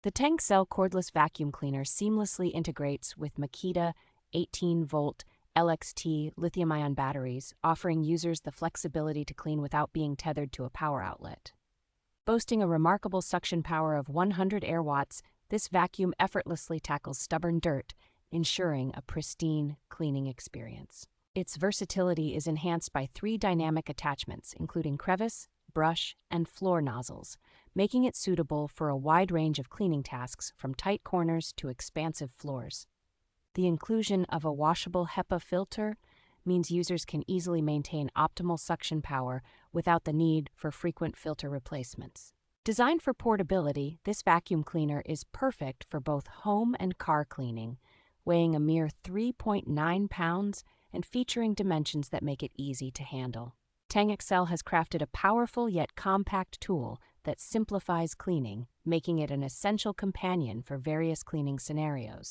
The TengXcel Cordless Vacuum Cleaner seamlessly integrates with Makita 18-volt LXT lithium-ion batteries, offering users the flexibility to clean without being tethered to a power outlet. Boasting a remarkable suction power of 100 air watts, this vacuum effortlessly tackles stubborn dirt, ensuring a pristine cleaning experience. Its versatility is enhanced by 3 dynamic attachments, including crevice, brush, and floor nozzles, making it suitable for a wide range of cleaning tasks from tight corners to expansive floors. The inclusion of a washable HEPA filter means users can easily maintain optimal suction power without the need for frequent filter replacements. Designed for portability, this vacuum cleaner is perfect for both home and car cleaning, weighing a mere 3.9 pounds and featuring dimensions that make it easy to handle. TengXcel has crafted a powerful yet compact tool that simplifies cleaning, making it an essential companion for various cleaning scenarios.